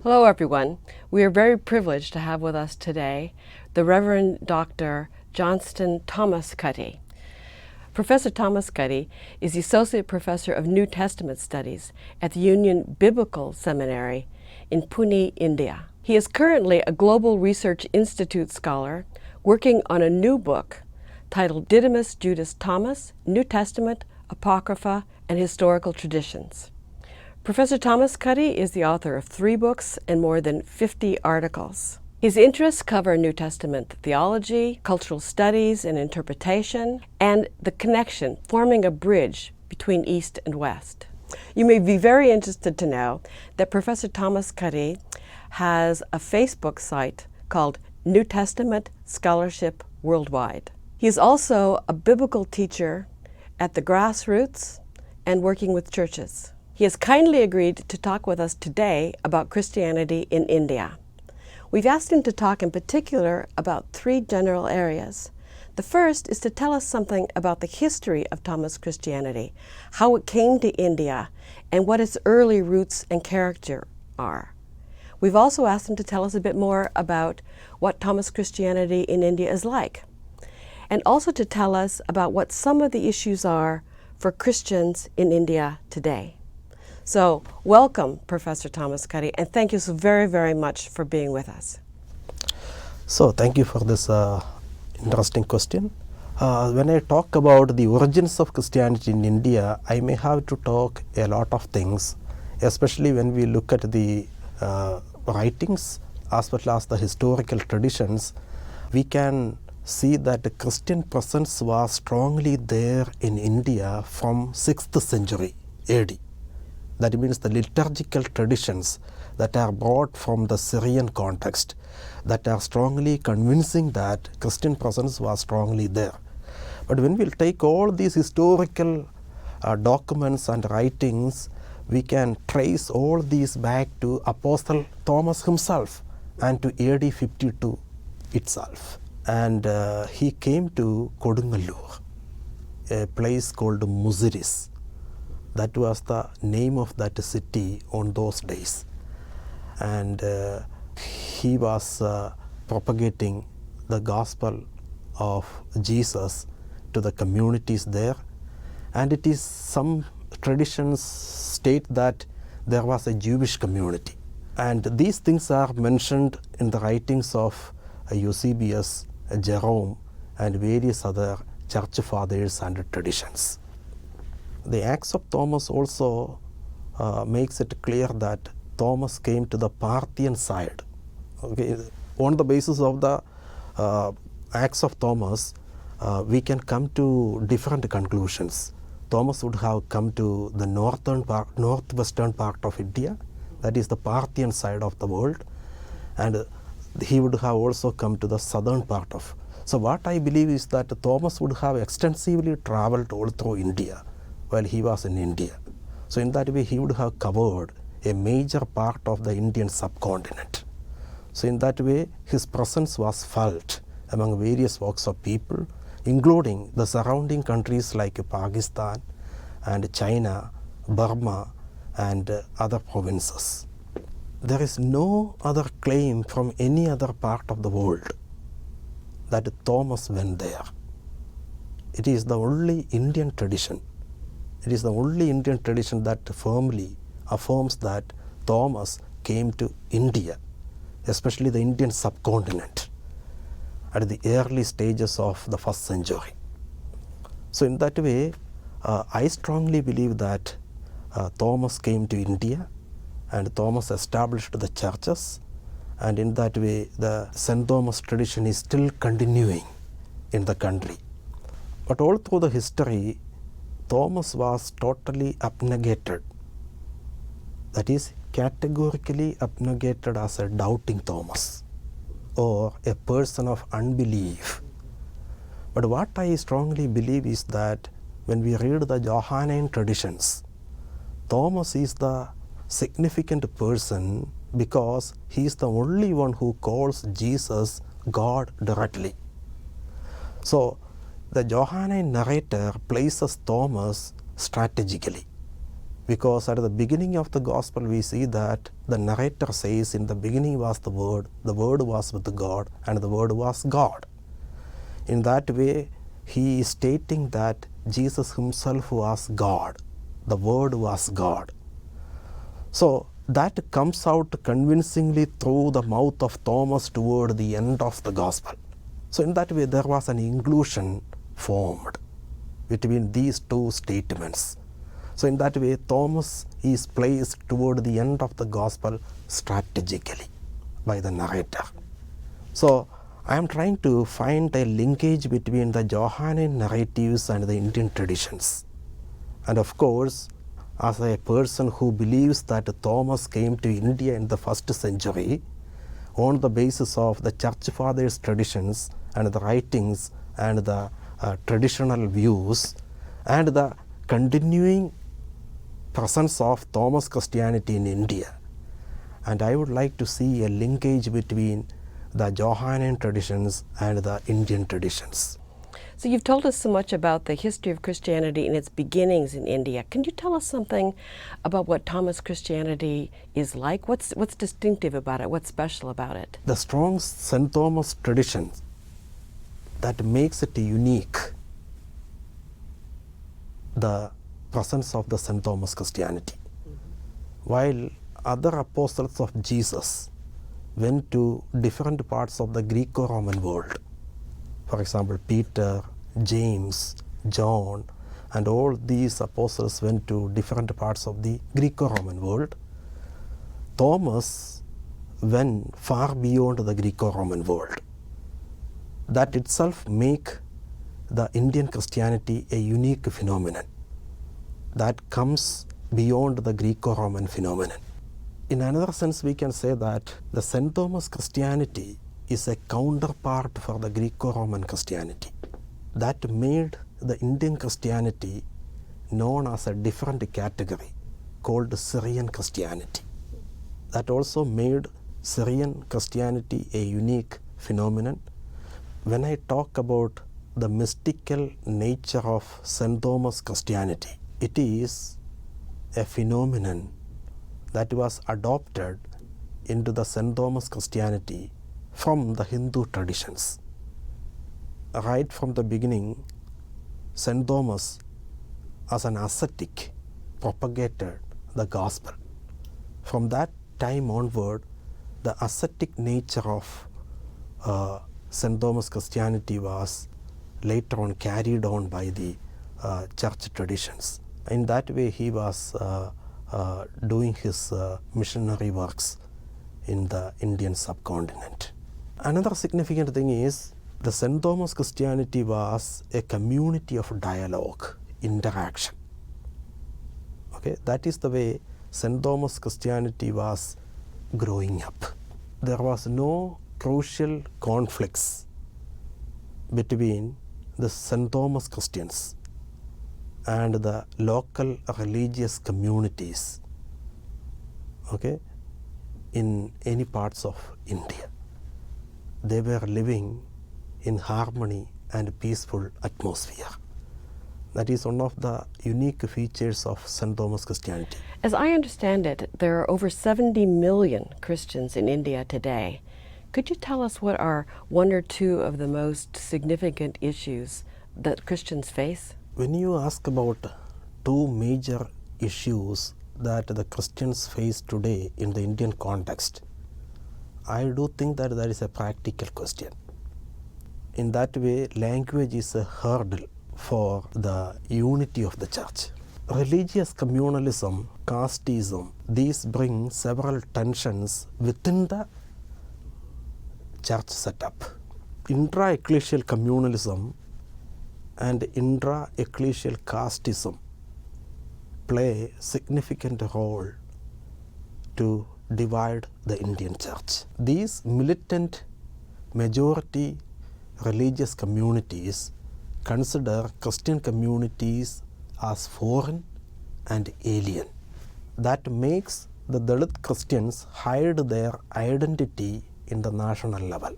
Hello, everyone. We are very privileged to have with us today the Reverend Dr. Johnston Thomas Cuddy. Professor Thomas Cuddy is the Associate Professor of New Testament Studies at the Union Biblical Seminary in Pune, India. He is currently a Global Research Institute scholar working on a new book titled Didymus Judas Thomas, New Testament, Apocrypha, and Historical Traditions. Professor Thomas Cuddy is the author of 3 books and more than 50 articles. His interests cover New Testament theology, cultural studies and interpretation, and the connection, forming a bridge between East and West. You may be very interested to know that Professor Thomas Cuddy has a Facebook site called New Testament Scholarship Worldwide. He is also a biblical teacher at the grassroots and working with churches. He has kindly agreed to talk with us today about Christianity in India. We've asked him to talk in particular about 3 general areas. The first is to tell us something about the history of Thomas Christianity, how it came to India, and what its early roots and character are. We've also asked him to tell us a bit more about what Thomas Christianity in India is like, and also to tell us about what some of the issues are for Christians in India today. So, welcome, Professor Thomas Cuddy, and thank you so very, very much for being with us. So, thank you for this interesting question. When I talk about the origins of Christianity in India, I may have to talk a lot of things, especially when we look at the writings as well as the historical traditions. We can see that the Christian presence was strongly there in India from 6th century AD. That means the liturgical traditions that are brought from the Syrian context that are strongly convincing that Christian presence was strongly there. But when we take all these historical documents and writings, we can trace all these back to Apostle Thomas himself and to AD 52 itself. And he came to Kodungalur, a place called Muziris. That was the name of that city on those days. And he was propagating the gospel of Jesus to the communities there. And it is some traditions state that there was a Jewish community. And these things are mentioned in the writings of Eusebius, Jerome, and various other church fathers and traditions. The Acts of Thomas also makes it clear that Thomas came to the Parthian side. Okay. On the basis of the Acts of Thomas, we can come to different conclusions. Thomas would have come to the northwestern part of India, that is the Parthian side of the world, and he would have also come to the southern part of. So what I believe is that Thomas would have extensively traveled all through India while he was in India. So in that way he would have covered a major part of the Indian subcontinent. So in that way his presence was felt among various walks of people, including the surrounding countries like Pakistan and China, Burma, and other provinces. There is no other claim from any other part of the world that Thomas went there. It is the only Indian tradition. It is the only Indian tradition that firmly affirms that Thomas came to India, especially the Indian subcontinent, at the early stages of the 1st century. So in that way, I strongly believe that Thomas came to India and Thomas established the churches, and in that way the St. Thomas tradition is still continuing in the country. But all through the history, Thomas was totally abnegated, that is categorically abnegated as a doubting Thomas or a person of unbelief. But what I strongly believe is that when we read the Johannine traditions, Thomas is the significant person because he is the only one who calls Jesus God directly. So the Johannine narrator places Thomas strategically. Because at the beginning of the gospel we see that the narrator says, in the beginning was the Word was with God, and the Word was God. In that way, he is stating that Jesus himself was God, the Word was God. So that comes out convincingly through the mouth of Thomas toward the end of the gospel. So in that way, there was an inclusion formed between these two statements. So in that way, Thomas is placed toward the end of the gospel strategically by the narrator. So I am trying to find a linkage between the Johannine narratives and the Indian traditions. And of course, as a person who believes that Thomas came to India in the 1st century on the basis of the church fathers' traditions and the writings and the traditional views and the continuing presence of Thomas Christianity in India. And I would like to see a linkage between the Johannine traditions and the Indian traditions. So you've told us so much about the history of Christianity and its beginnings in India. Can you tell us something about what Thomas Christianity is like? What's distinctive about it? What's special about it? The strong St. Thomas tradition that makes it unique, the presence of the St. Thomas Christianity. While other apostles of Jesus went to different parts of the Greco-Roman world, for example, Peter, James, John, and all these apostles went to different parts of the Greco-Roman world, Thomas went far beyond the Greco-Roman world. That itself make the Indian Christianity a unique phenomenon that comes beyond the Greco-Roman phenomenon. In another sense, we can say that the St. Thomas Christianity is a counterpart for the Greco-Roman Christianity. That made the Indian Christianity known as a different category called Syrian Christianity. That also made Syrian Christianity a unique phenomenon. When I talk about the mystical nature of St. Thomas Christianity, it is a phenomenon that was adopted into the St. Thomas Christianity from the Hindu traditions. Right from the beginning, St. Thomas, as an ascetic, propagated the gospel. From that time onward, the ascetic nature of St. Thomas Christianity was later on carried on by the church traditions. In that way, he was doing his missionary works in the Indian subcontinent. Another significant thing is the St. Thomas Christianity was a community of dialogue, interaction. Okay, that is the way St. Thomas Christianity was growing up. There was no crucial conflicts between the St. Thomas Christians and the local religious communities, okay, in any parts of India. They were living in harmony and peaceful atmosphere. That is one of the unique features of St. Thomas Christianity. As I understand it, there are over 70 million Christians in India today. Could you tell us what are one or two of the most significant issues that Christians face? When you ask about two major issues that the Christians face today in the Indian context, I do think that that is a practical question. In that way, language is a hurdle for the unity of the church. Religious communalism, casteism, these bring several tensions within the church setup. Intra-ecclesial communalism and intra-ecclesial casteism play a significant role to divide the Indian church. These militant majority religious communities consider Christian communities as foreign and alien. That makes the Dalit Christians hide their identity in the national level.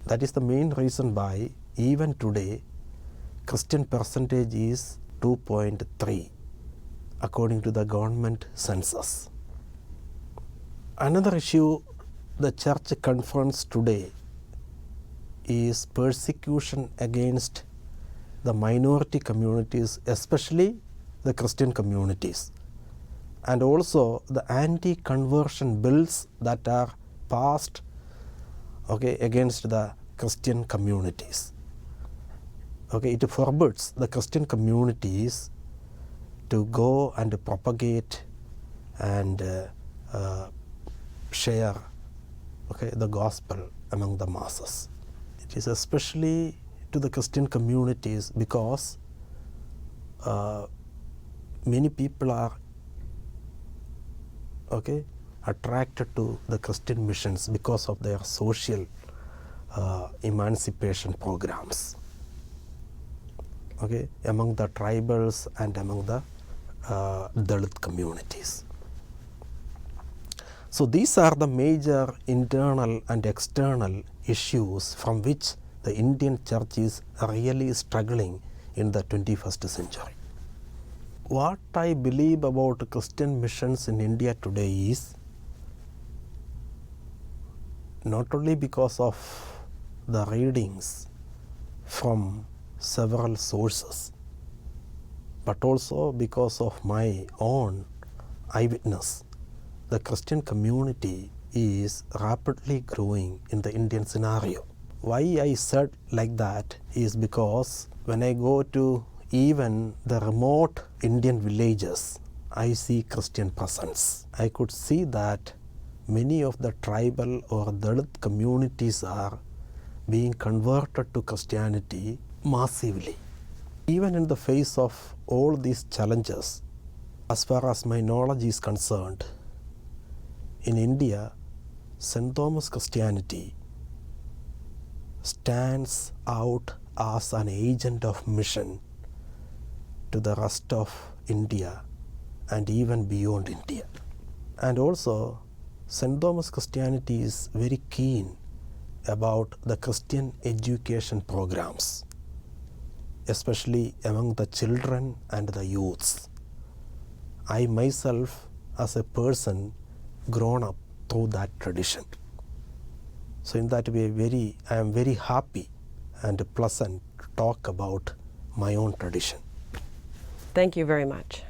That is the main reason why even today Christian percentage is 2.3 according to the government census. Another issue the church confronts today is persecution against the minority communities, especially the Christian communities, and also the anti-conversion bills that are passed against the Christian communities. It forbids the Christian communities to go and propagate and share the gospel among the masses. It is especially to the Christian communities because many people are attracted to the Christian missions because of their social emancipation programs among the tribals and among the Dalit communities. So these are the major internal and external issues from which the Indian church is really struggling in the 21st century. What I believe about Christian missions in India today is not only because of the readings from several sources, but also because of my own eyewitness. The Christian community is rapidly growing in the Indian scenario. Why I said like that is because when I go to even the remote Indian villages, I see Christian presence. I could see that many of the tribal or Dalit communities are being converted to Christianity massively. Even in the face of all these challenges, as far as my knowledge is concerned, in India, St. Thomas Christianity stands out as an agent of mission to the rest of India and even beyond India. And also, St. Thomas Christianity is very keen about the Christian education programs, especially among the children and the youths. I myself, as a person, grown up through that tradition. So in that way, I am very happy and pleasant to talk about my own tradition. Thank you very much.